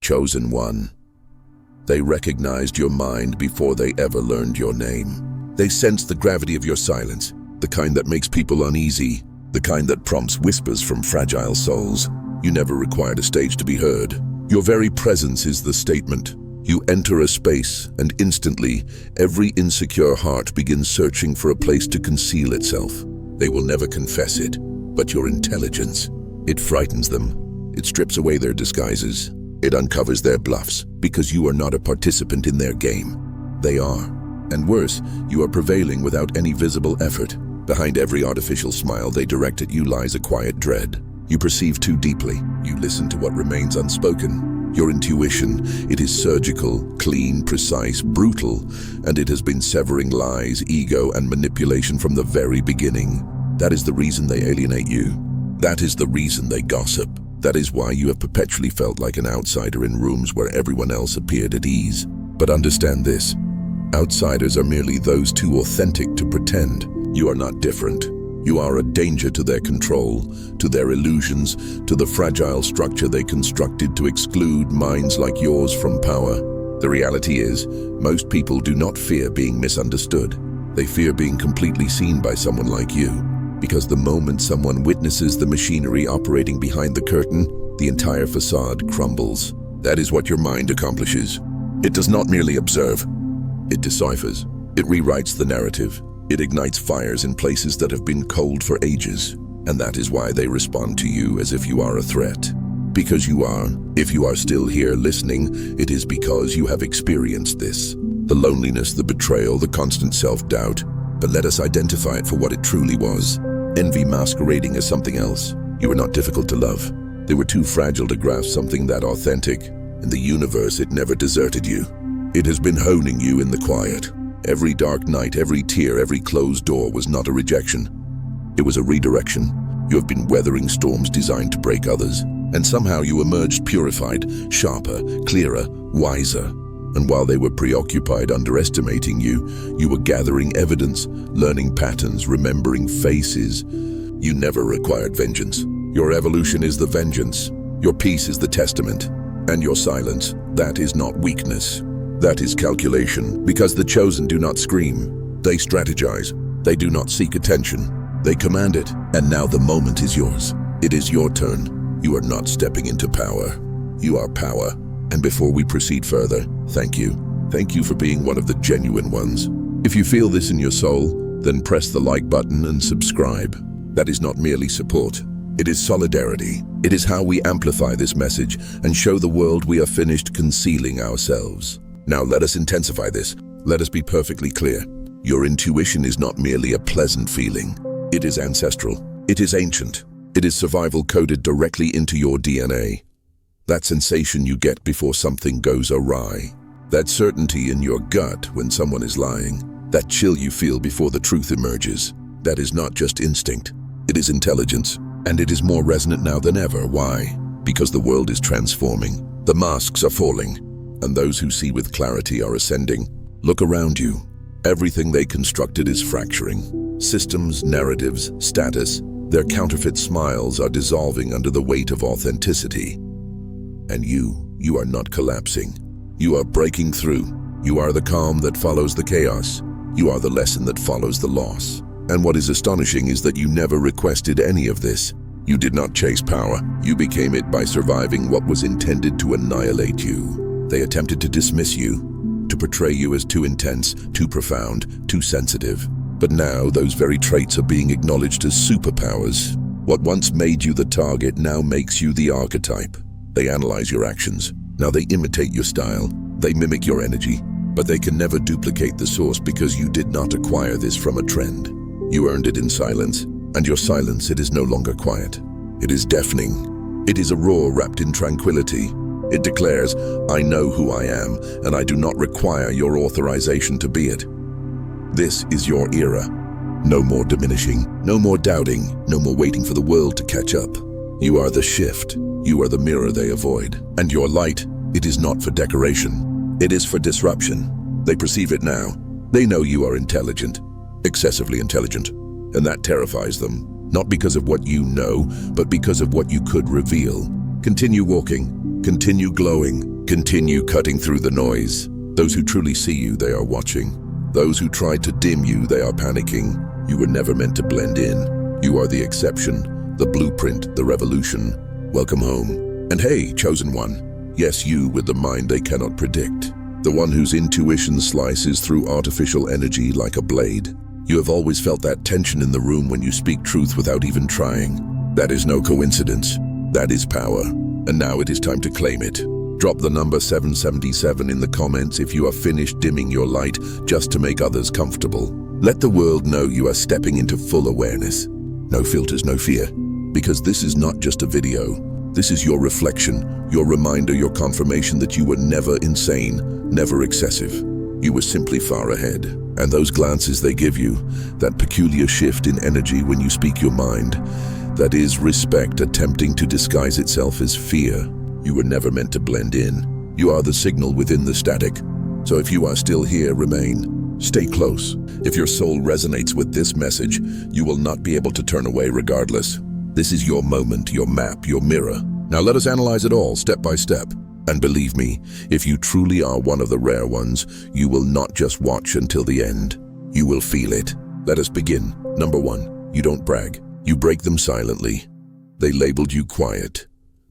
Chosen one. They recognized your mind before they ever learned your name. They sensed the gravity of your silence, the kind that makes people uneasy, the kind that prompts whispers from fragile souls. You never required a stage to be heard. Your very presence is the statement. You enter a space, and instantly, every insecure heart begins searching for a place to conceal itself. They will never confess it, but your intelligence, it frightens them. It strips away their disguises. It uncovers their bluffs, because you are not a participant in their game. They are. And worse, you are prevailing without any visible effort. Behind every artificial smile they direct at you lies a quiet dread. You perceive too deeply. You listen to what remains unspoken. Your intuition, it is surgical, clean, precise, brutal, and it has been severing lies, ego, and manipulation from the very beginning. That is the reason they alienate you. That is the reason they gossip. That is why you have perpetually felt like an outsider in rooms where everyone else appeared at ease. But understand this. Outsiders are merely those too authentic to pretend. You are not different. You are a danger to their control, to their illusions, to the fragile structure they constructed to exclude minds like yours from power. The reality is, most people do not fear being misunderstood. They fear being completely seen by someone like you. Because the moment someone witnesses the machinery operating behind the curtain, the entire facade crumbles. That is what your mind accomplishes. It does not merely observe. It deciphers. It rewrites the narrative. It ignites fires in places that have been cold for ages. And that is why they respond to you as if you are a threat. Because you are. If you are still here listening, it is because you have experienced this. The loneliness, the betrayal, the constant self-doubt. But let us identify it for what it truly was. Envy masquerading as something else. You were not difficult to love. They were too fragile to grasp something that authentic. In the universe, it never deserted you. It has been honing you in the quiet. Every dark night, every tear, every closed door was not a rejection. It was a redirection. You have been weathering storms designed to break others. And somehow you emerged purified, sharper, clearer, wiser. And while they were preoccupied underestimating you, you were gathering evidence, learning patterns, remembering faces. You never required vengeance. Your evolution is the vengeance. Your peace is the testament. And your silence, that is not weakness. That is calculation, because the chosen do not scream. They strategize. They do not seek attention. They command it, and now the moment is yours. It is your turn. You are not stepping into power. You are power. And before we proceed further, thank you. Thank you for being one of the genuine ones. If you feel this in your soul, then press the like button and subscribe. That is not merely support. It is solidarity. It is how we amplify this message and show the world we are finished concealing ourselves. Now let us intensify this. Let us be perfectly clear. Your intuition is not merely a pleasant feeling. It is ancestral. It is ancient. It is survival coded directly into your DNA. That sensation you get before something goes awry. That certainty in your gut when someone is lying. That chill you feel before the truth emerges. That is not just instinct. It is intelligence. And it is more resonant now than ever. Why? Because the world is transforming. The masks are falling. And those who see with clarity are ascending. Look around you. Everything they constructed is fracturing. Systems, narratives, status, their counterfeit smiles are dissolving under the weight of authenticity. And you are not collapsing. You are breaking through. You are the calm that follows the chaos. You are the lesson that follows the loss. And what is astonishing is that you never requested any of this. You did not chase power. You became it by surviving what was intended to annihilate you. They attempted to dismiss you, to portray you as too intense, too profound, too sensitive. But now those very traits are being acknowledged as superpowers. What once made you the target now makes you the archetype. They analyze your actions. Now they imitate your style. They mimic your energy. But they can never duplicate the source because you did not acquire this from a trend. You earned it in silence. And your silence, it is no longer quiet. It is deafening. It is a roar wrapped in tranquility. It declares, I know who I am, and I do not require your authorization to be it. This is your era. No more diminishing, no more doubting, no more waiting for the world to catch up. You are the shift. You are the mirror they avoid. And your light, it is not for decoration. It is for disruption. They perceive it now. They know you are intelligent, excessively intelligent, and that terrifies them. Not because of what you know, but because of what you could reveal. Continue walking. Continue glowing. Continue cutting through the noise. Those who truly see you, they are watching. Those who try to dim you, they are panicking. You were never meant to blend in. You are the exception, the blueprint, the revolution. Welcome home. And hey, chosen one. Yes, you with the mind they cannot predict. The one whose intuition slices through artificial energy like a blade. You have always felt that tension in the room when you speak truth without even trying. That is no coincidence. That is power. And now it is time to claim it. Drop the number 777 in the comments if you are finished dimming your light just to make others comfortable. Let the world know you are stepping into full awareness. No filters, no fear. Because this is not just a video. This is your reflection, your reminder, your confirmation that you were never insane, never excessive. You were simply far ahead. And those glances they give you, that peculiar shift in energy when you speak your mind, that is respect attempting to disguise itself as fear. You were never meant to blend in. You are the signal within the static. So if you are still here, remain. Stay close. If your soul resonates with this message, you will not be able to turn away regardless. This is your moment, your map, your mirror. Now let us analyze it all, step by step. And believe me, if you truly are one of the rare ones, you will not just watch until the end. You will feel it. Let us begin. Number 1, you don't brag. You break them silently. They labeled you quiet.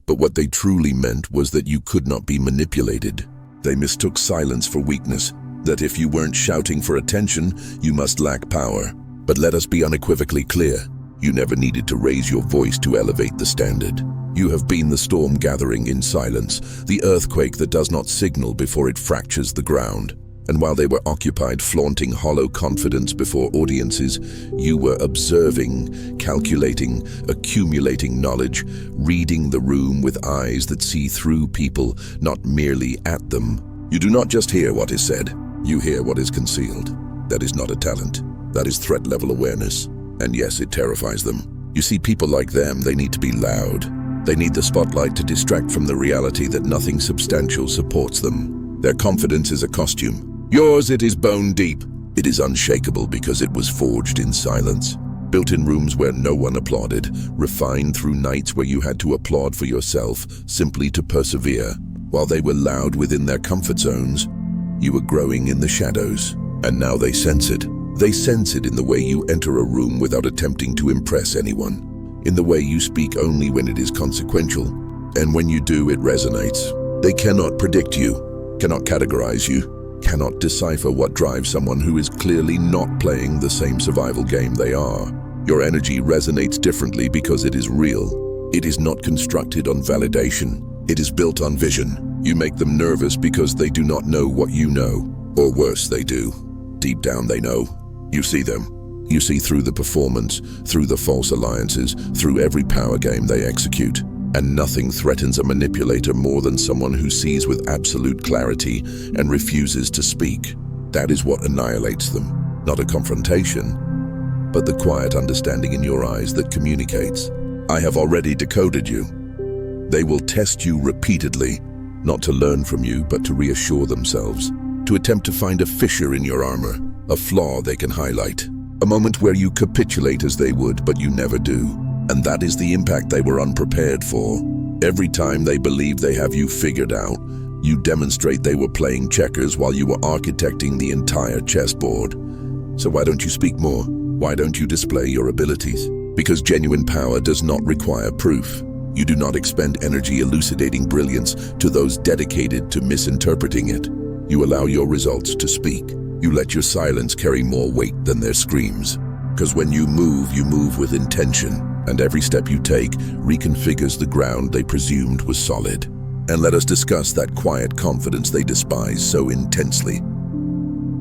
But what they truly meant was that you could not be manipulated. They mistook silence for weakness, that if you weren't shouting for attention, you must lack power. But let us be unequivocally clear. You never needed to raise your voice to elevate the standard. You have been the storm gathering in silence, the earthquake that does not signal before it fractures the ground. And while they were occupied flaunting hollow confidence before audiences, you were observing, calculating, accumulating knowledge, reading the room with eyes that see through people, not merely at them. You do not just hear what is said, you hear what is concealed. That is not a talent, that is threat-level awareness. And yes, it terrifies them. You see, people like them, they need to be loud. They need the spotlight to distract from the reality that nothing substantial supports them. Their confidence is a costume. Yours, it is bone deep. It is unshakable because it was forged in silence. Built in rooms where no one applauded, refined through nights where you had to applaud for yourself, simply to persevere. While they were loud within their comfort zones, you were growing in the shadows. And now they sense it. They sense it in the way you enter a room without attempting to impress anyone. In the way you speak only when it is consequential. And when you do, it resonates. They cannot predict you, cannot categorize you, cannot decipher what drives someone who is clearly not playing the same survival game they are. Your energy resonates differently because it is real. It is not constructed on validation. It is built on vision. You make them nervous because they do not know what you know. Or worse, they do. Deep down they know. You see them. You see through the performance, through the false alliances, through every power game they execute. And nothing threatens a manipulator more than someone who sees with absolute clarity and refuses to speak. That is what annihilates them. Not a confrontation, but the quiet understanding in your eyes that communicates. I have already decoded you. They will test you repeatedly, not to learn from you, but to reassure themselves, to attempt to find a fissure in your armor, a flaw they can highlight, a moment where you capitulate as they would, but you never do. And that is the impact they were unprepared for. Every time they believe they have you figured out, you demonstrate they were playing checkers while you were architecting the entire chessboard. So why don't you speak more? Why don't you display your abilities? Because genuine power does not require proof. You do not expend energy elucidating brilliance to those dedicated to misinterpreting it. You allow your results to speak. You let your silence carry more weight than their screams. Because when you move with intention. And every step you take reconfigures the ground they presumed was solid. And let us discuss that quiet confidence they despise so intensely.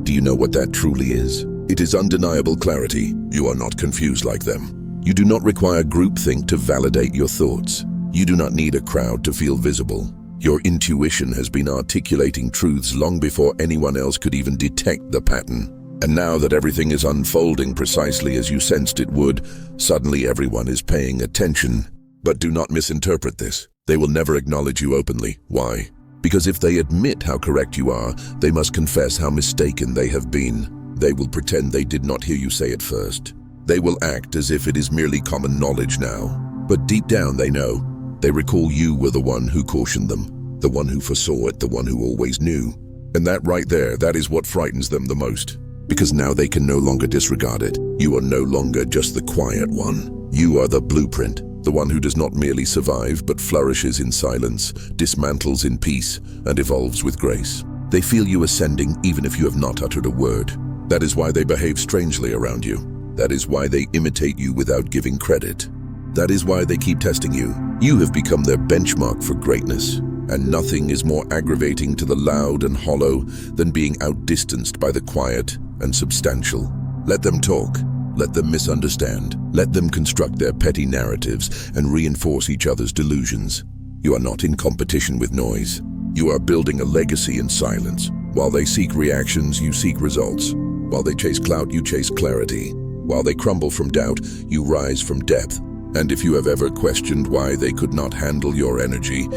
Do you know what that truly is? It is undeniable clarity. You are not confused like them. You do not require groupthink to validate your thoughts. You do not need a crowd to feel visible. Your intuition has been articulating truths long before anyone else could even detect the pattern. And now that everything is unfolding precisely as you sensed it would, suddenly everyone is paying attention. But do not misinterpret this. They will never acknowledge you openly. Why? Because if they admit how correct you are, they must confess how mistaken they have been. They will pretend they did not hear you say it first. They will act as if it is merely common knowledge now. But deep down they know. They recall you were the one who cautioned them. the one who foresaw it, the one who always knew. And that right there, that is what frightens them the most. Because now they can no longer disregard it. You are no longer just the quiet one. You are the blueprint, the one who does not merely survive but flourishes in silence, dismantles in peace, and evolves with grace. They feel you ascending even if you have not uttered a word. That is why they behave strangely around you. That is why they imitate you without giving credit. That is why they keep testing you. You have become their benchmark for greatness. And nothing is more aggravating to the loud and hollow than being outdistanced by the quiet and substantial. Let them talk. Let them misunderstand. Let them construct their petty narratives and reinforce each other's delusions. You are not in competition with noise. You are building a legacy in silence. While they seek reactions, you seek results. While they chase clout, you chase clarity. While they crumble from doubt, you rise from depth. And if you have ever questioned why they could not handle your energy,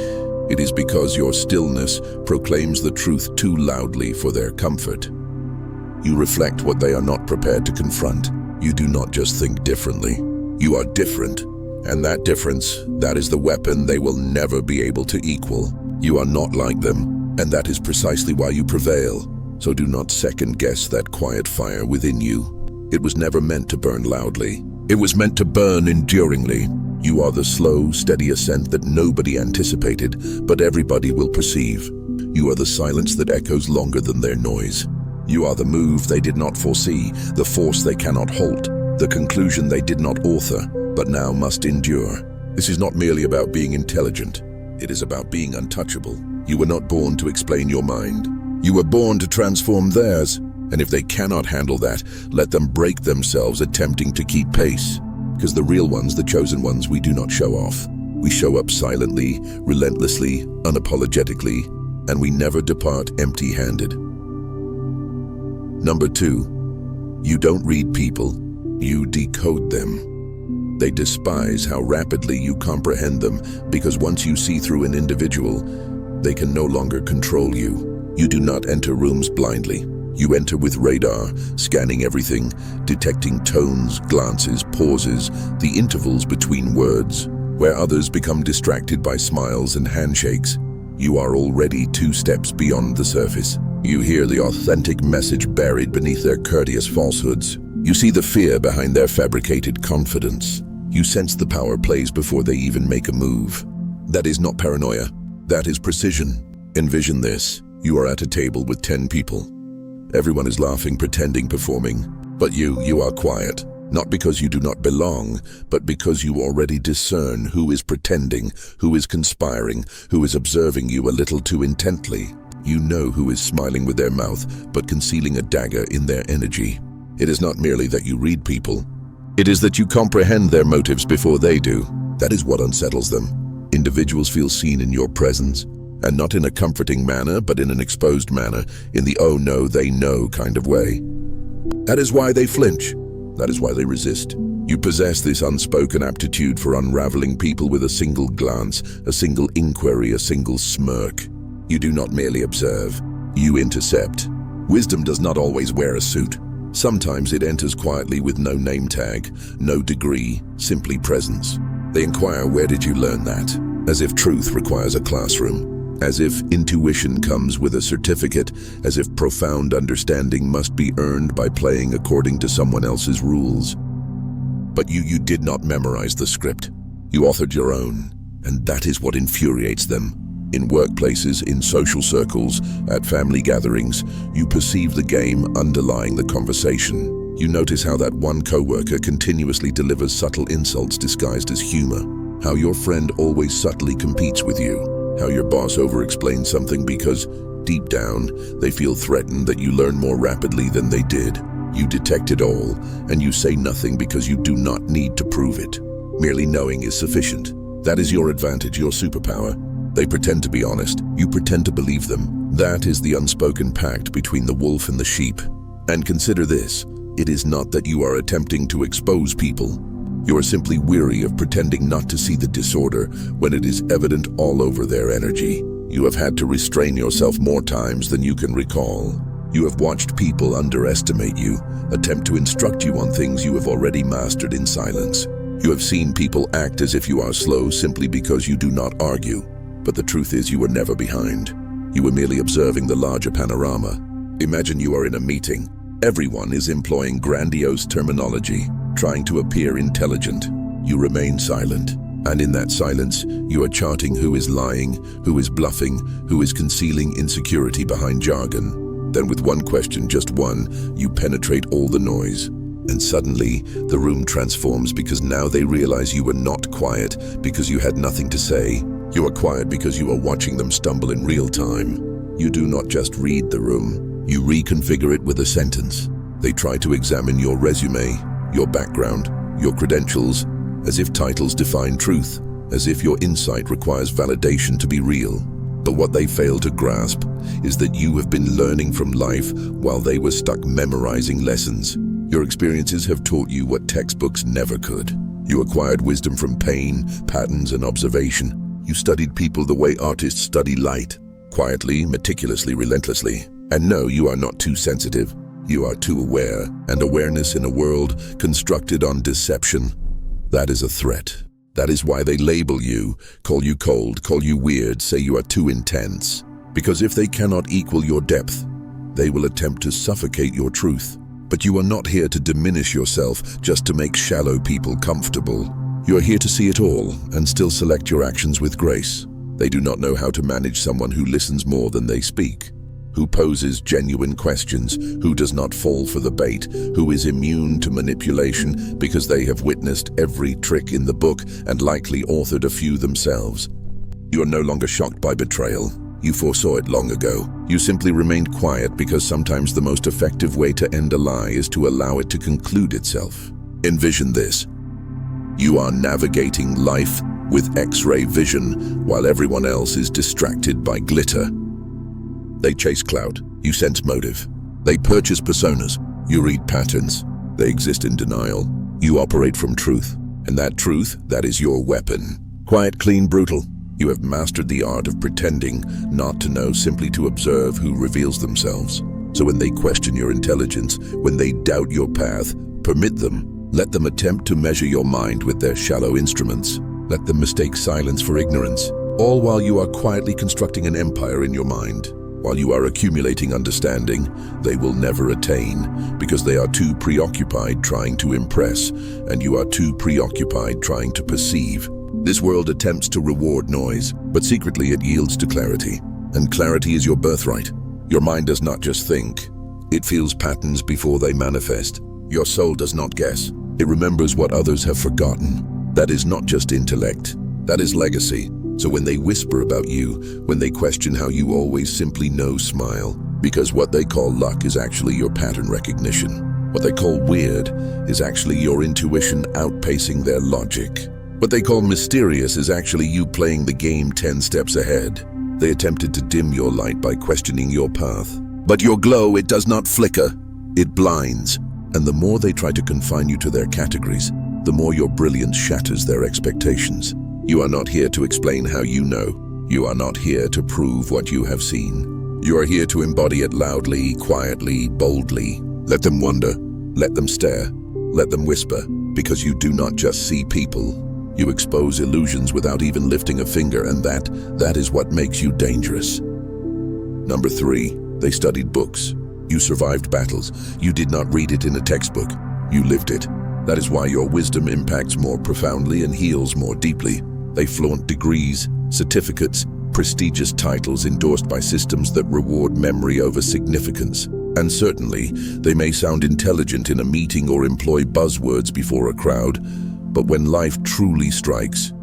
it is because your stillness proclaims the truth too loudly for their comfort. You reflect what they are not prepared to confront. You do not just think differently. You are different. And that difference, that is the weapon they will never be able to equal. You are not like them, and that is precisely why you prevail. So do not second-guess that quiet fire within you. It was never meant to burn loudly. It was meant to burn enduringly. You are the slow, steady ascent that nobody anticipated, but everybody will perceive. You are the silence that echoes longer than their noise. You are the move they did not foresee, the force they cannot halt, the conclusion they did not author, but now must endure. This is not merely about being intelligent. It is about being untouchable. You were not born to explain your mind. You were born to transform theirs. And if they cannot handle that, let them break themselves attempting to keep pace. Because the real ones, the chosen ones, we do not show off. We show up silently, relentlessly, unapologetically, and we never depart empty-handed. Number 2, you don't read people, you decode them. They despise how rapidly you comprehend them, because once you see through an individual, they can no longer control you. You do not enter rooms blindly. You enter with radar, scanning everything, detecting tones, glances, pauses, the intervals between words. Where others become distracted by smiles and handshakes, you are already 2 steps beyond the surface. You hear the authentic message buried beneath their courteous falsehoods. You see the fear behind their fabricated confidence. You sense the power plays before they even make a move. That is not paranoia. That is precision. Envision this. You are at a table with 10 people. Everyone is laughing, pretending, performing. But you are quiet. Not because you do not belong, but because you already discern who is pretending, who is conspiring, who is observing you a little too intently. You know who is smiling with their mouth, but concealing a dagger in their energy. It is not merely that you read people. It is that you comprehend their motives before they do. That is what unsettles them. Individuals feel seen in your presence, and not in a comforting manner, but in an exposed manner, in the oh no, they know kind of way. That is why they flinch. That is why they resist. You possess this unspoken aptitude for unraveling people with a single glance, a single inquiry, a single smirk. You do not merely observe, you intercept. Wisdom does not always wear a suit. Sometimes it enters quietly with no name tag, no degree, simply presence. They inquire, where did you learn that? As if truth requires a classroom. As if intuition comes with a certificate, as if profound understanding must be earned by playing according to someone else's rules. But you did not memorize the script. You authored your own, and that is what infuriates them. In workplaces, in social circles, at family gatherings, you perceive the game underlying the conversation. You notice how that one coworker continuously delivers subtle insults disguised as humor, how your friend always subtly competes with you, how your boss over-explains something because, deep down, they feel threatened that you learn more rapidly than they did. You detect it all, and you say nothing because you do not need to prove it. Merely knowing is sufficient. That is your advantage, your superpower. They pretend to be honest. You pretend to believe them. That is the unspoken pact between the wolf and the sheep. And consider this. It is not that you are attempting to expose people. You are simply weary of pretending not to see the disorder when it is evident all over their energy. You have had to restrain yourself more times than you can recall. You have watched people underestimate you, attempt to instruct you on things you have already mastered in silence. You have seen people act as if you are slow simply because you do not argue. But the truth is you were never behind. You were merely observing the larger panorama. Imagine you are in a meeting. Everyone is employing grandiose terminology, trying to appear intelligent. You remain silent. And in that silence, you are charting who is lying, who is bluffing, who is concealing insecurity behind jargon. Then with one question, just one, you penetrate all the noise. And suddenly, the room transforms because now they realize you were not quiet because you had nothing to say. You are quiet because you are watching them stumble in real time. You do not just read the room, you reconfigure it with a sentence. They try to examine your resume, your background, your credentials, as if titles define truth, as if your insight requires validation to be real. But what they fail to grasp is that you have been learning from life while they were stuck memorizing lessons. Your experiences have taught you what textbooks never could. You acquired wisdom from pain, patterns, and observation. You studied people the way artists study light, quietly, meticulously, relentlessly. And no, you are not too sensitive. You are too aware, and awareness in a world constructed on deception, that is a threat. That is why they label you, call you cold, call you weird, say you are too intense. Because if they cannot equal your depth, they will attempt to suffocate your truth. But you are not here to diminish yourself just to make shallow people comfortable. You are here to see it all and still select your actions with grace. They do not know how to manage someone who listens more than they speak, who poses genuine questions, who does not fall for the bait, who is immune to manipulation because they have witnessed every trick in the book and likely authored a few themselves. You are no longer shocked by betrayal. You foresaw it long ago. You simply remained quiet because sometimes the most effective way to end a lie is to allow it to conclude itself. Envision this. You are navigating life with X-ray vision while everyone else is distracted by glitter. They chase clout, you sense motive. They purchase personas, you read patterns. They exist in denial. You operate from truth, and that truth, that is your weapon. Quiet, clean, brutal. You have mastered the art of pretending not to know, simply to observe who reveals themselves. So when they question your intelligence, when they doubt your path, permit them. Let them attempt to measure your mind with their shallow instruments. Let them mistake silence for ignorance, all while you are quietly constructing an empire in your mind. While you are accumulating understanding, they will never attain because they are too preoccupied trying to impress, and you are too preoccupied trying to perceive. This world attempts to reward noise, but secretly it yields to clarity. And clarity is your birthright. Your mind does not just think. It feels patterns before they manifest. Your soul does not guess. It remembers what others have forgotten. That is not just intellect. That is legacy. So when they whisper about you, when they question how you always simply know, smile. Because what they call luck is actually your pattern recognition. What they call weird is actually your intuition outpacing their logic. What they call mysterious is actually you playing the game 10 steps ahead. They attempted to dim your light by questioning your path. But your glow, it does not flicker. It blinds. And the more they try to confine you to their categories, the more your brilliance shatters their expectations. You are not here to explain how you know. You are not here to prove what you have seen. You are here to embody it loudly, quietly, boldly. Let them wonder. Let them stare. Let them whisper. Because you do not just see people. You expose illusions without even lifting a finger, and that is what makes you dangerous. Number 3, they studied books. You survived battles. You did not read it in a textbook. You lived it. That is why your wisdom impacts more profoundly and heals more deeply. They flaunt degrees, certificates, prestigious titles endorsed by systems that reward memory over significance. And certainly, they may sound intelligent in a meeting or employ buzzwords before a crowd, but when life truly strikes,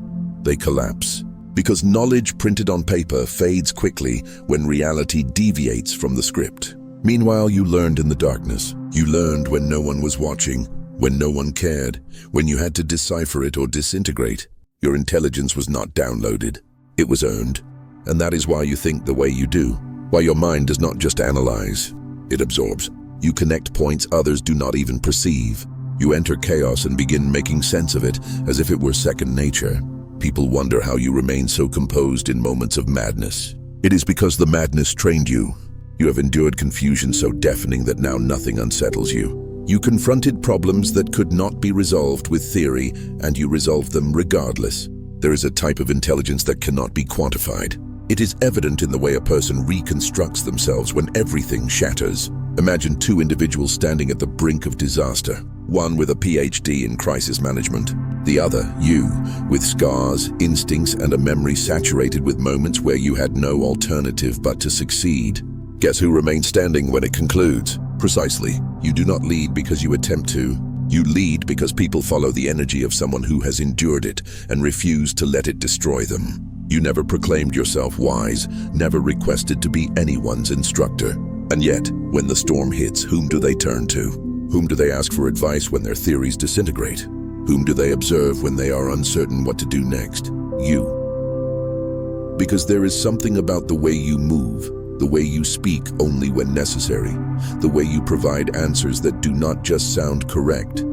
they collapse. Because knowledge printed on paper fades quickly when reality deviates from the script. Meanwhile, you learned in the darkness. You learned when no one was watching, when no one cared, when you had to decipher it or disintegrate. Your intelligence was not downloaded, it was earned. And that is why you think the way you do. Why your mind does not just analyze, it absorbs. You connect points others do not even perceive. You enter chaos and begin making sense of it as if it were second nature. People wonder how you remain so composed in moments of madness. It is because the madness trained you. You have endured confusion so deafening that now nothing unsettles you. You confronted problems that could not be resolved with theory, and you resolved them regardless. There is a type of intelligence that cannot be quantified. It is evident in the way a person reconstructs themselves when everything shatters. Imagine two individuals standing at the brink of disaster. One with a PhD in crisis management. The other, you, with scars, instincts, and a memory saturated with moments where you had no alternative but to succeed. Guess who remains standing when it concludes? Precisely. You do not lead because you attempt to. You lead because people follow the energy of someone who has endured it and refused to let it destroy them. You never proclaimed yourself wise, never requested to be anyone's instructor. And yet, when the storm hits, whom do they turn to? Whom do they ask for advice when their theories disintegrate? Whom do they observe when they are uncertain what to do next? You. Because there is something about the way you move, the way you speak only when necessary, the way you provide answers that do not just sound correct,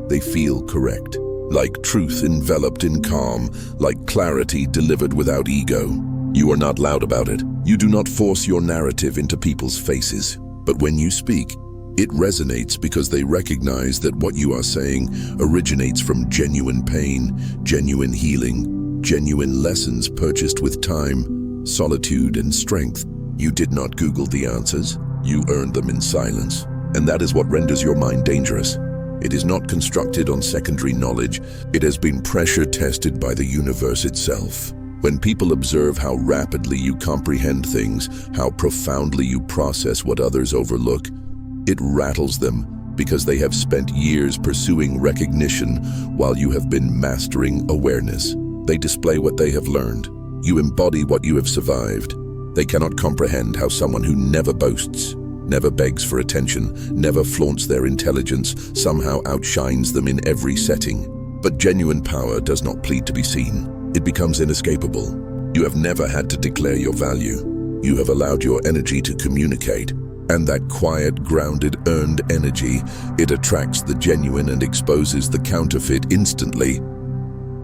they feel correct. Like truth enveloped in calm, like clarity delivered without ego. You are not loud about it. You do not force your narrative into people's faces. But when you speak, it resonates because they recognize that what you are saying originates from genuine pain, genuine healing, genuine lessons purchased with time, solitude, and strength. You did not Google the answers. You earned them in silence. And that is what renders your mind dangerous. It is not constructed on secondary knowledge. It has been pressure tested by the universe itself. When people observe how rapidly you comprehend things, how profoundly you process what others overlook, it rattles them because they have spent years pursuing recognition while you have been mastering awareness. They display what they have learned. You embody what you have survived. They cannot comprehend how someone who never boasts, never begs for attention, never flaunts their intelligence, somehow outshines them in every setting. But genuine power does not plead to be seen. It becomes inescapable. You have never had to declare your value. You have allowed your energy to communicate. And that quiet, grounded, earned energy, it attracts the genuine and exposes the counterfeit instantly.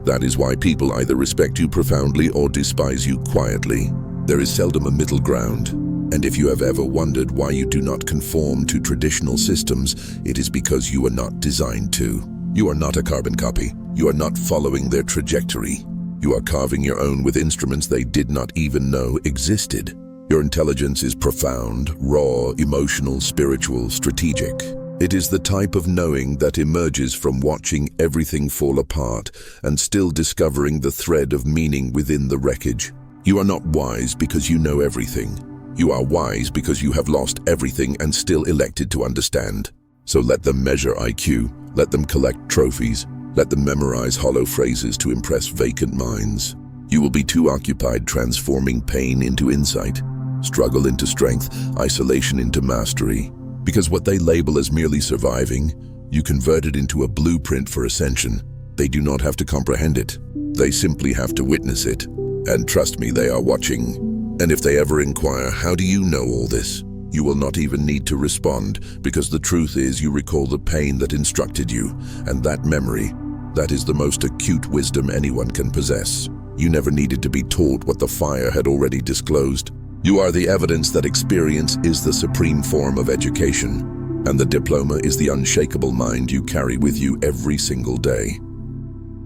That is why people either respect you profoundly or despise you quietly. There is seldom a middle ground. And if you have ever wondered why you do not conform to traditional systems, it is because you are not designed to. You are not a carbon copy. You are not following their trajectory. You are carving your own with instruments they did not even know existed. Your intelligence is profound, raw, emotional, spiritual, strategic. It is the type of knowing that emerges from watching everything fall apart and still discovering the thread of meaning within the wreckage. You are not wise because you know everything. You are wise because you have lost everything and still elected to understand. So let them measure IQ, let them collect trophies, let them memorize hollow phrases to impress vacant minds. You will be too occupied transforming pain into insight, struggle into strength, isolation into mastery. Because what they label as merely surviving, you convert it into a blueprint for ascension. They do not have to comprehend it. They simply have to witness it. And trust me, they are watching. And if they ever inquire, how do you know all this? You will not even need to respond, because the truth is you recall the pain that instructed you, and that memory, that is the most acute wisdom anyone can possess. You never needed to be taught what the fire had already disclosed. You are the evidence that experience is the supreme form of education, and the diploma is the unshakable mind you carry with you every single day.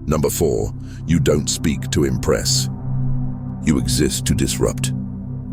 Number 4, you don't speak to impress. You exist to disrupt.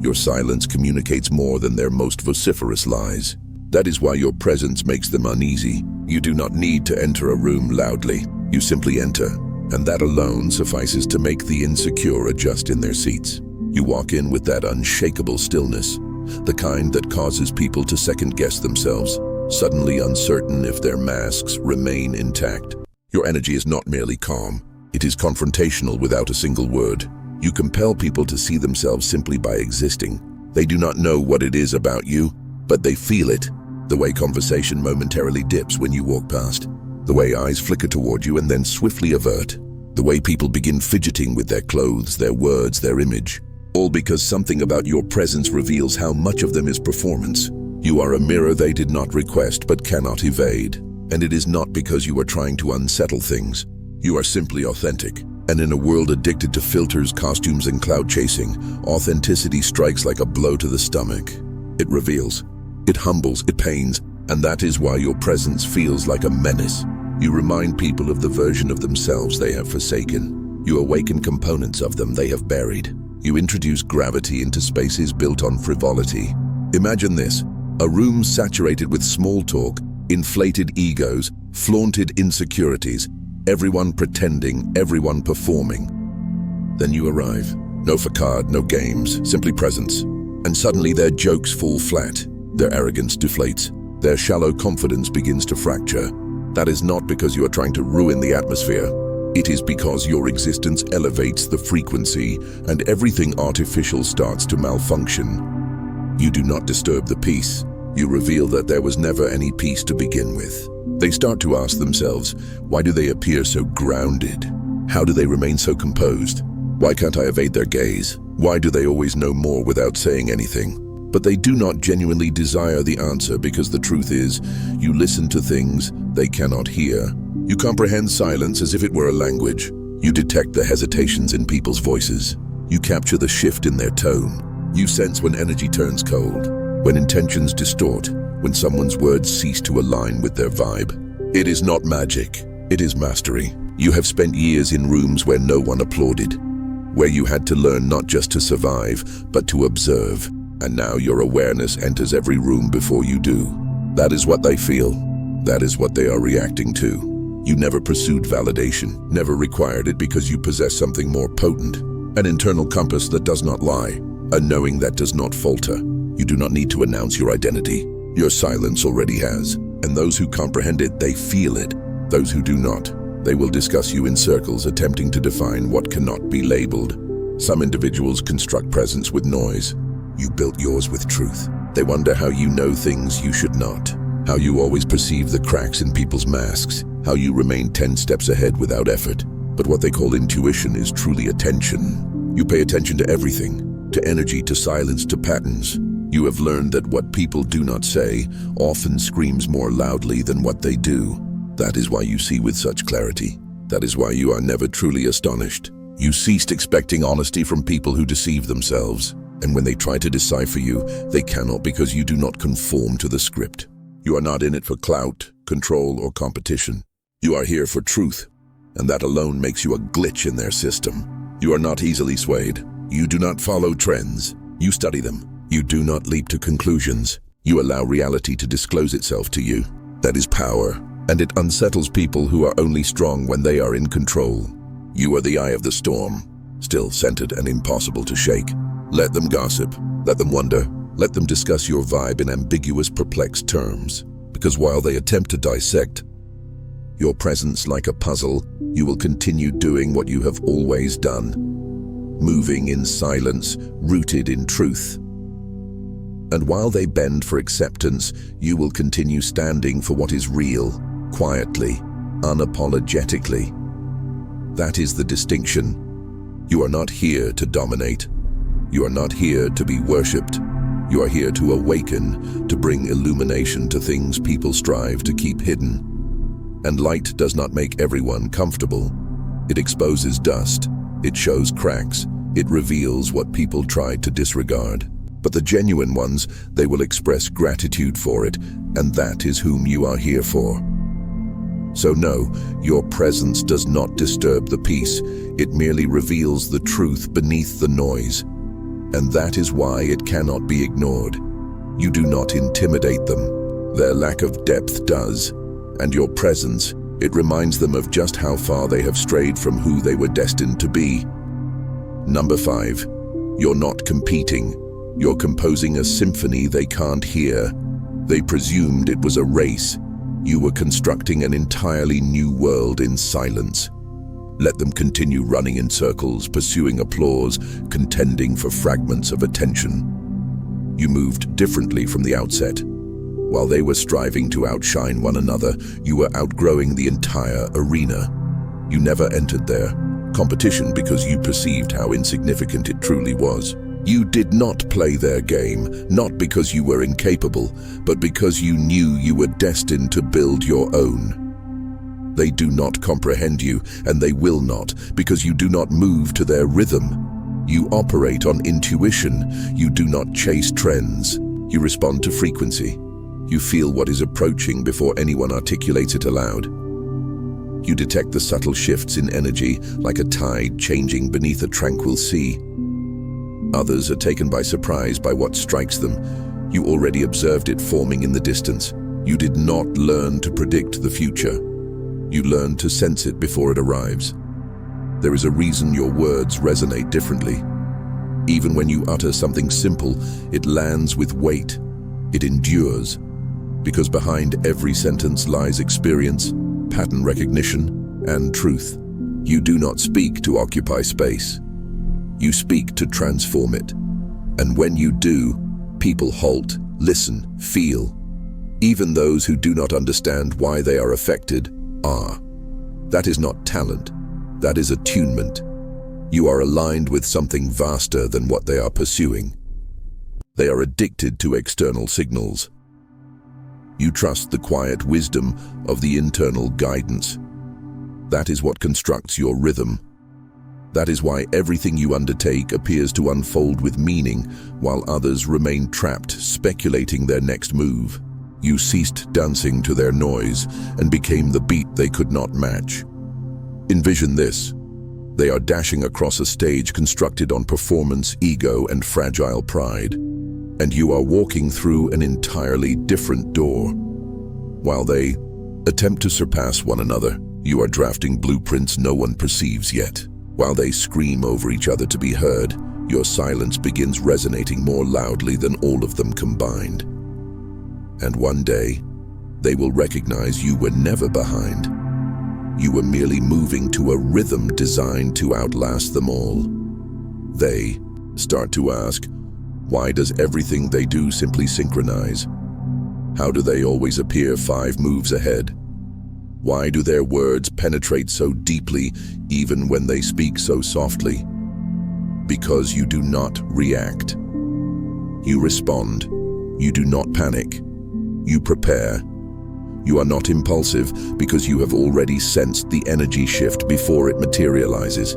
Your silence communicates more than their most vociferous lies. That is why your presence makes them uneasy. You do not need to enter a room loudly. You simply enter, and that alone suffices to make the insecure adjust in their seats. You walk in with that unshakable stillness, the kind that causes people to second-guess themselves, suddenly uncertain if their masks remain intact. Your energy is not merely calm. It is confrontational without a single word. You compel people to see themselves simply by existing. They do not know what it is about you, but they feel it. The way conversation momentarily dips when you walk past. The way eyes flicker toward you and then swiftly avert. The way people begin fidgeting with their clothes, their words, their image. All because something about your presence reveals how much of them is performance. You are a mirror they did not request but cannot evade. And it is not because you are trying to unsettle things. You are simply authentic. And in a world addicted to filters, costumes, and cloud chasing, authenticity strikes like a blow to the stomach. It reveals, it humbles, it pains, and that is why your presence feels like a menace. You remind people of the version of themselves they have forsaken. You awaken components of them they have buried. You introduce gravity into spaces built on frivolity. Imagine this: a room saturated with small talk, inflated egos, flaunted insecurities, everyone pretending, everyone performing. Then you arrive. No facade, no games, simply presence. And suddenly their jokes fall flat. Their arrogance deflates. Their shallow confidence begins to fracture. That is not because you are trying to ruin the atmosphere. It is because your existence elevates the frequency and everything artificial starts to malfunction. You do not disturb the peace. You reveal that there was never any peace to begin with. They start to ask themselves, why do they appear so grounded? How do they remain so composed? Why can't I evade their gaze? Why do they always know more without saying anything? But they do not genuinely desire the answer, because the truth is, you listen to things they cannot hear. You comprehend silence as if it were a language. You detect the hesitations in people's voices. You capture the shift in their tone. You sense when energy turns cold, when intentions distort, when someone's words cease to align with their vibe. It is not magic, it is mastery. You have spent years in rooms where no one applauded, where you had to learn not just to survive, but to observe. And now your awareness enters every room before you do. That is what they feel. That is what they are reacting to. You never pursued validation, never required it, because you possess something more potent, an internal compass that does not lie, a knowing that does not falter. You do not need to announce your identity. Your silence already has. And those who comprehend it, they feel it. Those who do not, they will discuss you in circles, attempting to define what cannot be labeled. Some individuals construct presence with noise. You built yours with truth. They wonder how you know things you should not, how you always perceive the cracks in people's masks, how you remain 10 steps ahead without effort. But what they call intuition is truly attention. You pay attention to everything, to energy, to silence, to patterns. You have learned that what people do not say often screams more loudly than what they do. That is why you see with such clarity. That is why you are never truly astonished. You ceased expecting honesty from people who deceive themselves. And when they try to decipher you, they cannot, because you do not conform to the script. You are not in it for clout, control, or competition. You are here for truth, and that alone makes you a glitch in their system. You are not easily swayed. You do not follow trends. You study them. You do not leap to conclusions. You allow reality to disclose itself to you. That is power, and it unsettles people who are only strong when they are in control. You are the eye of the storm, still centered and impossible to shake. Let them gossip, let them wonder, let them discuss your vibe in ambiguous, perplexed terms. Because while they attempt to dissect your presence like a puzzle, you will continue doing what you have always done, moving in silence, rooted in truth. And while they bend for acceptance, you will continue standing for what is real, quietly, unapologetically. That is the distinction. You are not here to dominate. You are not here to be worshipped. You are here to awaken, to bring illumination to things people strive to keep hidden. And light does not make everyone comfortable. It exposes dust. It shows cracks. It reveals what people tried to disregard. But the genuine ones, they will express gratitude for it, and that is whom you are here for. So no, your presence does not disturb the peace. It merely reveals the truth beneath the noise. And that is why it cannot be ignored. You do not intimidate them. Their lack of depth does. And your presence, it reminds them of just how far they have strayed from who they were destined to be. Number 5, you're not competing. You're composing a symphony they can't hear. They presumed it was a race. You were constructing an entirely new world in silence. Let them continue running in circles, pursuing applause, contending for fragments of attention. You moved differently from the outset. While they were striving to outshine one another, you were outgrowing the entire arena. You never entered their competition because you perceived how insignificant it truly was. You did not play their game, not because you were incapable, but because you knew you were destined to build your own. They do not comprehend you, and they will not, because you do not move to their rhythm. You operate on intuition. You do not chase trends. You respond to frequency. You feel what is approaching before anyone articulates it aloud. You detect the subtle shifts in energy, like a tide changing beneath a tranquil sea. Others are taken by surprise by what strikes them. You already observed it forming in the distance. You did not learn to predict the future. You learned to sense it before it arrives. There is a reason your words resonate differently. Even when you utter something simple, it lands with weight. It endures. Because behind every sentence lies experience, pattern recognition, and truth. You do not speak to occupy space. You speak to transform it. And when you do, people halt, listen, feel. Even those who do not understand why they are affected are. That is not talent. That is attunement. You are aligned with something vaster than what they are pursuing. They are addicted to external signals. You trust the quiet wisdom of the internal guidance. That is what constructs your rhythm. That is why everything you undertake appears to unfold with meaning, while others remain trapped, speculating their next move. You ceased dancing to their noise and became the beat they could not match. Envision this. They are dashing across a stage constructed on performance, ego, and fragile pride. And you are walking through an entirely different door. While they attempt to surpass one another, you are drafting blueprints no one perceives yet. While they scream over each other to be heard, your silence begins resonating more loudly than all of them combined. And one day, they will recognize you were never behind. You were merely moving to a rhythm designed to outlast them all. They start to ask, why does everything they do simply synchronize? How do they always appear 5 moves ahead? Why do their words penetrate so deeply even when they speak so softly? Because you do not react. You respond. You do not panic. You prepare. You are not impulsive because you have already sensed the energy shift before it materializes.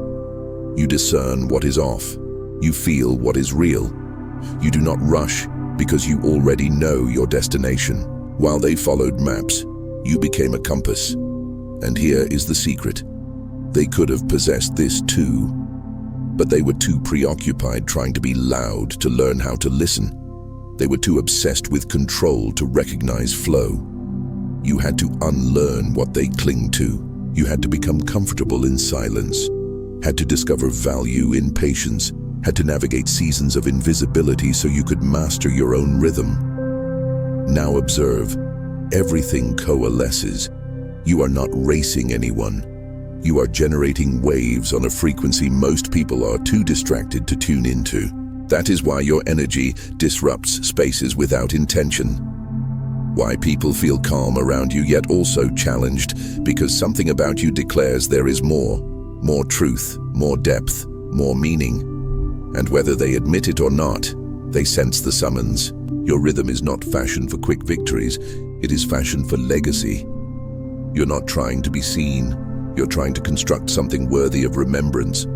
You discern what is off. You feel what is real. You do not rush because you already know your destination. While they followed maps, you became a compass. And here is the secret. They could have possessed this too, but they were too preoccupied trying to be loud to learn how to listen. They were too obsessed with control to recognize flow. You had to unlearn what they cling to. You had to become comfortable in silence, had to discover value in patience, had to navigate seasons of invisibility so you could master your own rhythm. Now observe, everything coalesces. You are not racing anyone. You are generating waves on a frequency most people are too distracted to tune into. That is why your energy disrupts spaces without intention. Why people feel calm around you yet also challenged, because something about you declares there is more truth, more depth, more meaning. And whether they admit it or not, they sense the summons. Your rhythm is not fashioned for quick victories, it is fashioned for legacy. You're not trying to be seen, you're trying to construct something worthy of remembrance.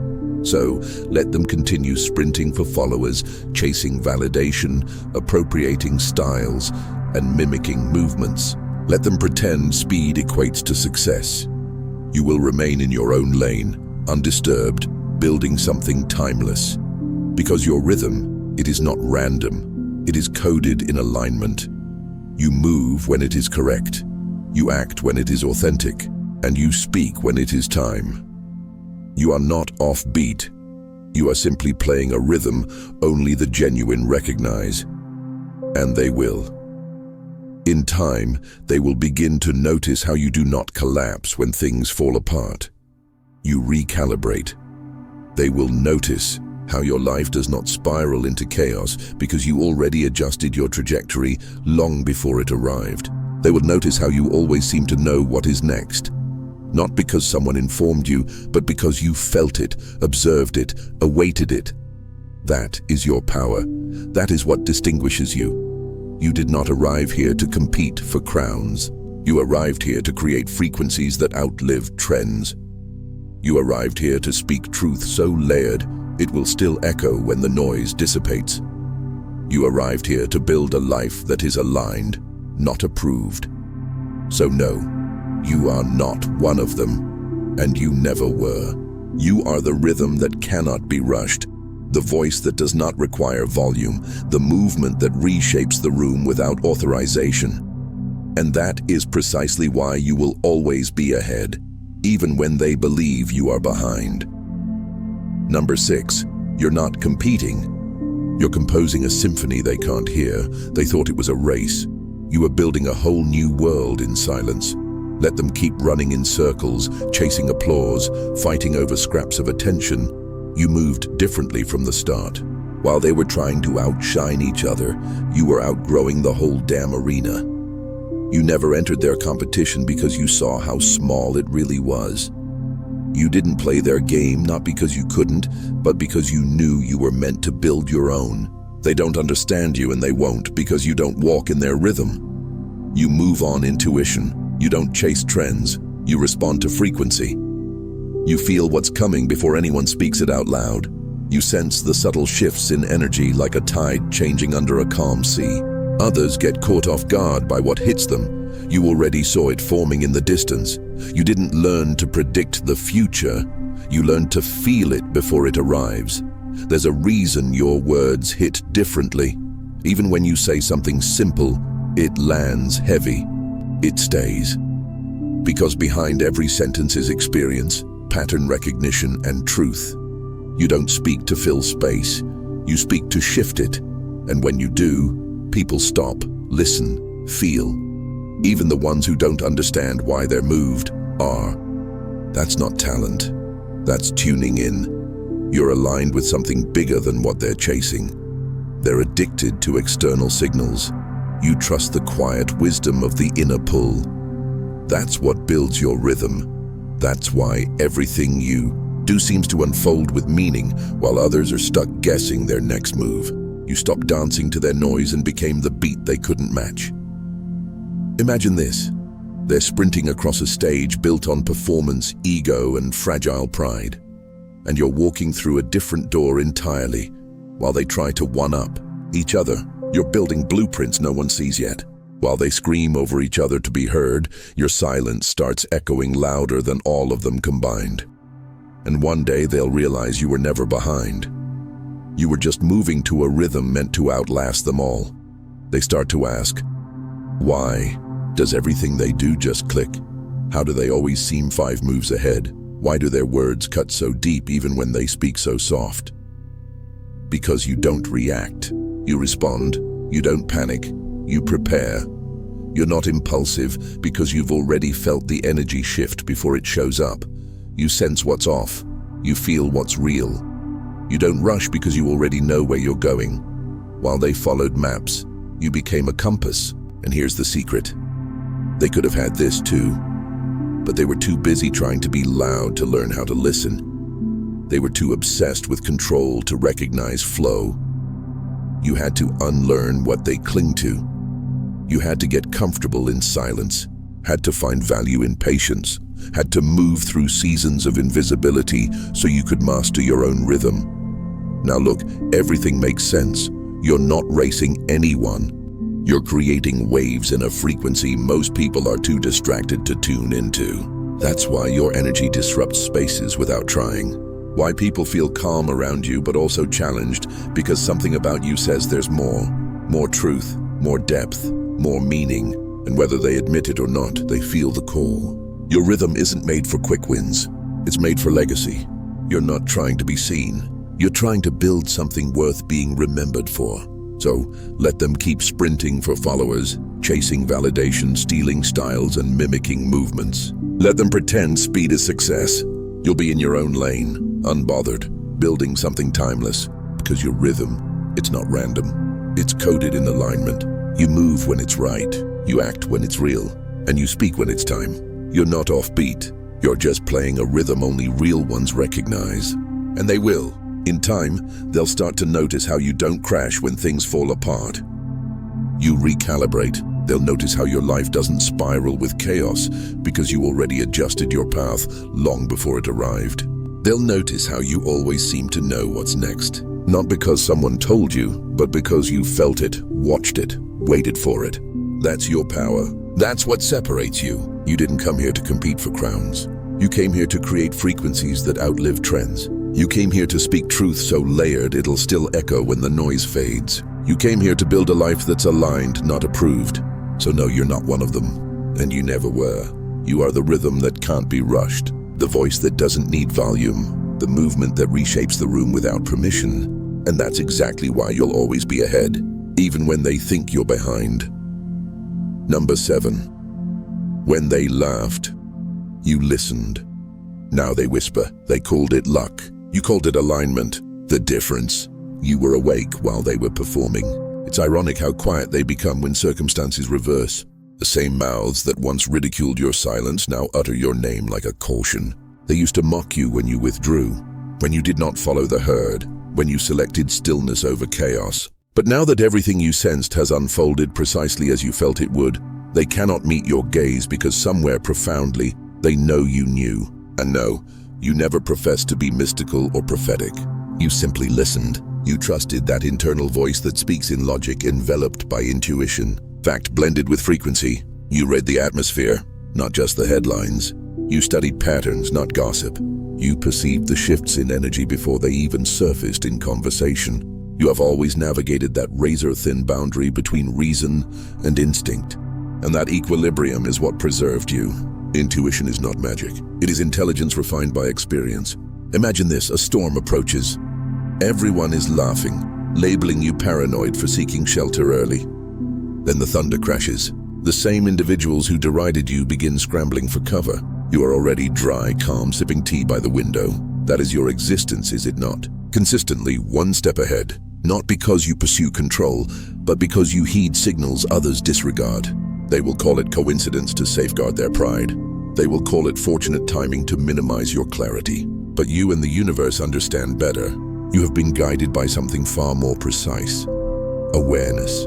So, let them continue sprinting for followers, chasing validation, appropriating styles, and mimicking movements. Let them pretend speed equates to success. You will remain in your own lane, undisturbed, building something timeless. Because your rhythm, it is not random, it is coded in alignment. You move when it is correct, you act when it is authentic, and you speak when it is time. You are not offbeat. You are simply playing a rhythm only the genuine recognize. And they will. In time, they will begin to notice how you do not collapse when things fall apart. You recalibrate. They will notice how your life does not spiral into chaos because you already adjusted your trajectory long before it arrived. They will notice how you always seem to know what is next. Not because someone informed you, but because you felt it, observed it, awaited it. That is your power. That is what distinguishes you. You did not arrive here to compete for crowns. You arrived here to create frequencies that outlive trends. You arrived here to speak truth so layered, it will still echo when the noise dissipates. You arrived here to build a life that is aligned, not approved. So no, You are not one of them, and you never were. You are the rhythm that cannot be rushed, the voice that does not require volume, the movement that reshapes the room without authorization. And that is precisely why you will always be ahead, even when they believe you are behind. Number 6, you're not competing. You're composing a symphony they can't hear. They thought it was a race. You are building a whole new world in silence. Let them keep running in circles, chasing applause, fighting over scraps of attention. You moved differently from the start. While they were trying to outshine each other, you were outgrowing the whole damn arena. You never entered their competition because you saw how small it really was. You didn't play their game not because you couldn't, but because you knew you were meant to build your own. They don't understand you, and they won't because you don't walk in their rhythm. You move on intuition. You don't chase trends. You respond to frequency. You feel what's coming before anyone speaks it out loud. You sense the subtle shifts in energy like a tide changing under a calm sea. Others get caught off guard by what hits them. You already saw it forming in the distance. You didn't learn to predict the future. You learned to feel it before it arrives. There's a reason your words hit differently. Even when you say something simple, it lands heavy. It stays. Because behind every sentence is experience, pattern recognition, and truth. You don't speak to fill space. You speak to shift it. And when you do, people stop, listen, feel. Even the ones who don't understand why they're moved are. That's not talent. That's tuning in. You're aligned with something bigger than what they're chasing. They're addicted to external signals. You trust the quiet wisdom of the inner pull. That's what builds your rhythm. That's why everything you do seems to unfold with meaning, while others are stuck guessing their next move. You stopped dancing to their noise and became the beat they couldn't match. Imagine this. They're sprinting across a stage built on performance, ego, and fragile pride. And you're walking through a different door entirely, while they try to one-up each other. You're building blueprints no one sees yet. While they scream over each other to be heard, your silence starts echoing louder than all of them combined. And one day they'll realize you were never behind. You were just moving to a rhythm meant to outlast them all. They start to ask, why? Does everything they do just click? How do they always seem 5 moves ahead? Why do their words cut so deep even when they speak so soft? Because you don't react. You respond. You don't panic. You prepare. You're not impulsive because you've already felt the energy shift before it shows up. You sense what's off. You feel what's real. You don't rush because you already know where you're going. While they followed maps, you became a compass. And here's the secret. They could have had this too, but they were too busy trying to be loud to learn how to listen. They were too obsessed with control to recognize flow. You had to unlearn what they cling to. You had to get comfortable in silence, had to find value in patience, had to move through seasons of invisibility so you could master your own rhythm. Now look, everything makes sense. You're not racing anyone. You're creating waves in a frequency most people are too distracted to tune into. That's why your energy disrupts spaces without trying. Why people feel calm around you but also challenged because something about you says there's more. More truth, more depth, more meaning. And whether they admit it or not, they feel the call. Your rhythm isn't made for quick wins. It's made for legacy. You're not trying to be seen. You're trying to build something worth being remembered for. So let them keep sprinting for followers, chasing validation, stealing styles, and mimicking movements. Let them pretend speed is success. You'll be in your own lane, unbothered, building something timeless. Because your rhythm, it's not random. It's coded in alignment. You move when it's right. You act when it's real. And you speak when it's time. You're not offbeat. You're just playing a rhythm only real ones recognize. And they will. In time, they'll start to notice how you don't crash when things fall apart. You recalibrate. They'll notice how your life doesn't spiral with chaos because you already adjusted your path long before it arrived. They'll notice how you always seem to know what's next. Not because someone told you, but because you felt it, watched it, waited for it. That's your power. That's what separates you. You didn't come here to compete for crowns. You came here to create frequencies that outlive trends. You came here to speak truth so layered it'll still echo when the noise fades. You came here to build a life that's aligned, not approved. So no, you're not one of them. And you never were. You are the rhythm that can't be rushed. The voice that doesn't need volume. The movement that reshapes the room without permission. And that's exactly why you'll always be ahead, even when they think you're behind. Number 7. When they laughed, you listened. Now they whisper. They called it luck. You called it alignment. The difference? You were awake while they were performing. It's ironic how quiet they become when circumstances reverse. The same mouths that once ridiculed your silence now utter your name like a caution. They used to mock you when you withdrew, when you did not follow the herd, when you selected stillness over chaos. But now that everything you sensed has unfolded precisely as you felt it would, they cannot meet your gaze because somewhere profoundly, they know you knew. And no, you never professed to be mystical or prophetic. You simply listened. You trusted that internal voice that speaks in logic, enveloped by intuition. Fact blended with frequency. You read the atmosphere, not just the headlines. You studied patterns, not gossip. You perceived the shifts in energy before they even surfaced in conversation. You have always navigated that razor-thin boundary between reason and instinct. And that equilibrium is what preserved you. Intuition is not magic. It is intelligence refined by experience. Imagine this, a storm approaches. Everyone is laughing, labeling you paranoid for seeking shelter early. Then the thunder crashes. The same individuals who derided you begin scrambling for cover. You are already dry, calm, sipping tea by the window. That is your existence, is it not? Consistently, one step ahead. Not because you pursue control, but because you heed signals others disregard. They will call it coincidence to safeguard their pride. They will call it fortunate timing to minimize your clarity. But you and the universe understand better. You have been guided by something far more precise. Awareness.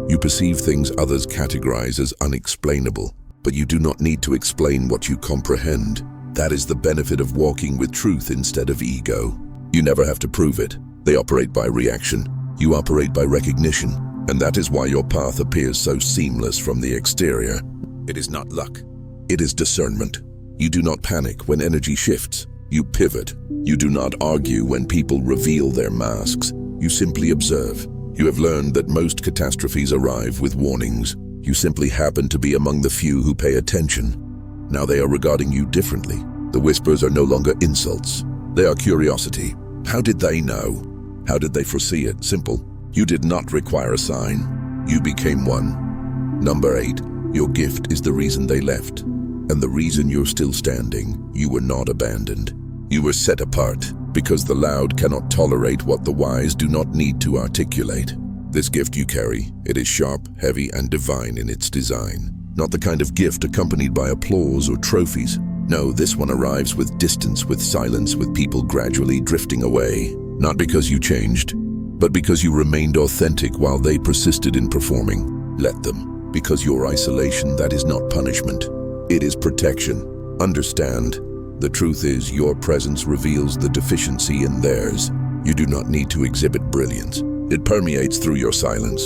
You perceive things others categorize as unexplainable, but you do not need to explain what you comprehend. That is the benefit of walking with truth instead of ego. You never have to prove it. They operate by reaction. You operate by recognition. And that is why your path appears so seamless from the exterior. It is not luck. It is discernment. You do not panic when energy shifts. You pivot. You do not argue when people reveal their masks. You simply observe. You have learned that most catastrophes arrive with warnings. You simply happen to be among the few who pay attention. Now they are regarding you differently. The whispers are no longer insults. They are curiosity. How did they know? How did they foresee it? Simple. You did not require a sign. You became one. Number 8. Your gift is the reason they left. And the reason you're still standing. You were not abandoned. You were set apart, because the loud cannot tolerate what the wise do not need to articulate. This gift you carry, it is sharp, heavy, and divine in its design. Not the kind of gift accompanied by applause or trophies. No, this one arrives with distance, with silence, with people gradually drifting away. Not because you changed, but because you remained authentic while they persisted in performing. Let them, because your isolation, that is not punishment. It is protection. Understand. The truth is, your presence reveals the deficiency in theirs. You do not need to exhibit brilliance. It permeates through your silence.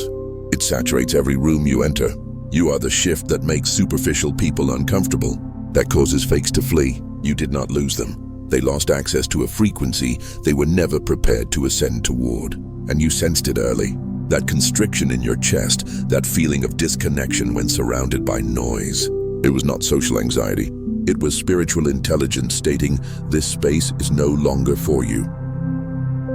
It saturates every room you enter. You are the shift that makes superficial people uncomfortable, that causes fakes to flee. You did not lose them. They lost access to a frequency they were never prepared to ascend toward. And you sensed it early. That constriction in your chest, that feeling of disconnection when surrounded by noise. It was not social anxiety. It was spiritual intelligence stating, this space is no longer for you.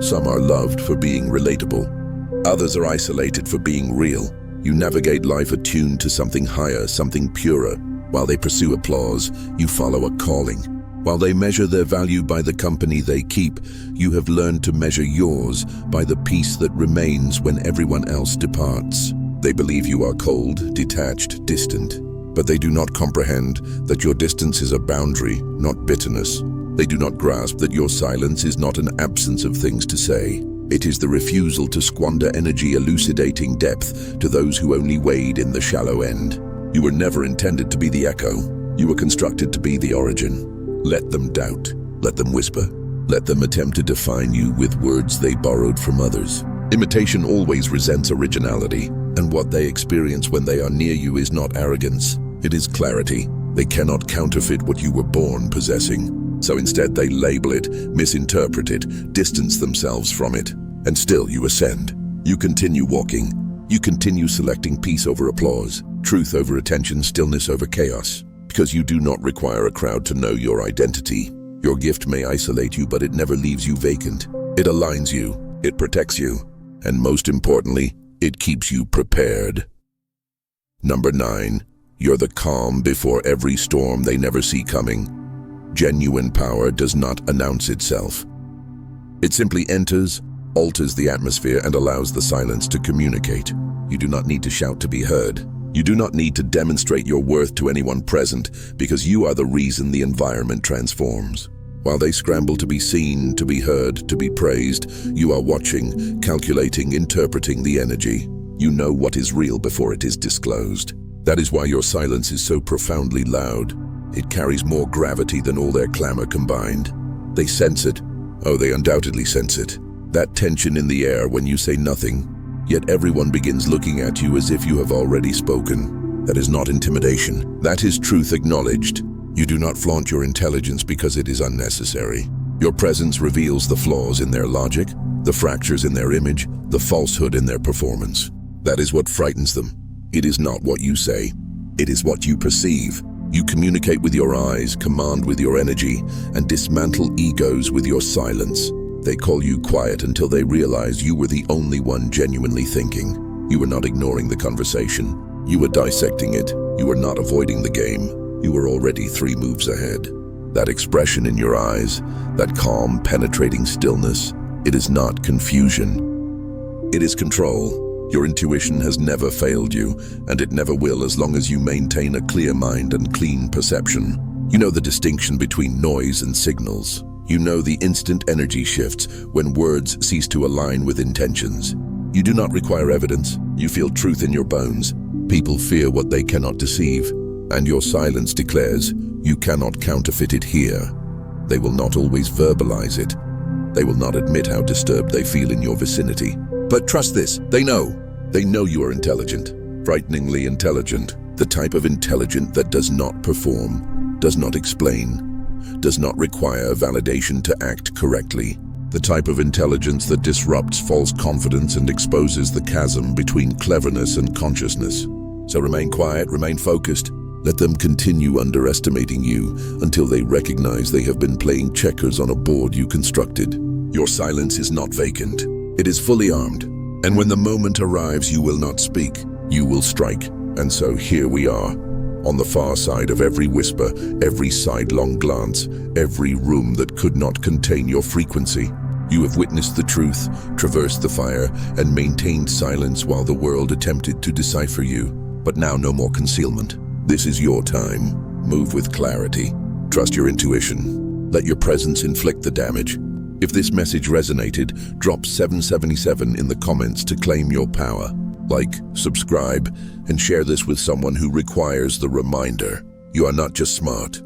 Some are loved for being relatable. Others are isolated for being real. You navigate life attuned to something higher, something purer. While they pursue applause, you follow a calling. While they measure their value by the company they keep, you have learned to measure yours by the peace that remains when everyone else departs. They believe you are cold, detached, distant. But they do not comprehend that your distance is a boundary, not bitterness. They do not grasp that your silence is not an absence of things to say. It is the refusal to squander energy elucidating depth to those who only wade in the shallow end. You were never intended to be the echo. You were constructed to be the origin. Let them doubt. Let them whisper. Let them attempt to define you with words they borrowed from others. Imitation always resents originality, and what they experience when they are near you is not arrogance. It is clarity. They cannot counterfeit what you were born possessing. So instead they label it, misinterpret it, distance themselves from it. And still you ascend. You continue walking. You continue selecting peace over applause, truth over attention, stillness over chaos. Because you do not require a crowd to know your identity. Your gift may isolate you, but it never leaves you vacant. It aligns you, it protects you, and most importantly, it keeps you prepared. Number 9, you're the calm before every storm they never see coming. Genuine power does not announce itself. It simply enters, alters the atmosphere, and allows the silence to communicate. You do not need to shout to be heard. You do not need to demonstrate your worth to anyone present, because you are the reason the environment transforms. While they scramble to be seen, to be heard, to be praised, you are watching, calculating, interpreting the energy. You know what is real before it is disclosed. That is why your silence is so profoundly loud. It carries more gravity than all their clamor combined. They sense it. Oh, they undoubtedly sense it. That tension in the air when you say nothing, yet everyone begins looking at you as if you have already spoken. That is not intimidation. That is truth acknowledged. You do not flaunt your intelligence because it is unnecessary. Your presence reveals the flaws in their logic, the fractures in their image, the falsehood in their performance. That is what frightens them. It is not what you say. It is what you perceive. You communicate with your eyes, command with your energy, and dismantle egos with your silence. They call you quiet until they realize you were the only one genuinely thinking. You were not ignoring the conversation. You were dissecting it. You were not avoiding the game. You were already 3 moves ahead. That expression in your eyes, that calm, penetrating stillness, it is not confusion. It is control. Your intuition has never failed you, and it never will as long as you maintain a clear mind and clean perception. You know the distinction between noise and signals. You know the instant energy shifts when words cease to align with intentions. You do not require evidence. You feel truth in your bones. People fear what they cannot deceive, and your silence declares, you cannot counterfeit it here. They will not always verbalize it. They will not admit how disturbed they feel in your vicinity. But trust this, they know. They know you are intelligent, frighteningly intelligent, the type of intelligent that does not perform, does not explain, does not require validation to act correctly. The type of intelligence that disrupts false confidence and exposes the chasm between cleverness and consciousness. So remain quiet, remain focused. Let them continue underestimating you until they recognize they have been playing checkers on a board you constructed. Your silence is not vacant. It is fully armed. And when the moment arrives, you will not speak. You will strike. And so here we are, on the far side of every whisper, every sidelong glance, every room that could not contain your frequency. You have witnessed the truth, traversed the fire, and maintained silence while the world attempted to decipher you. But now no more concealment. This is your time. Move with clarity. Trust your intuition. Let your presence inflict the damage. If this message resonated, drop 777 in the comments to claim your power. Like, subscribe, and share this with someone who requires the reminder. You are not just smart.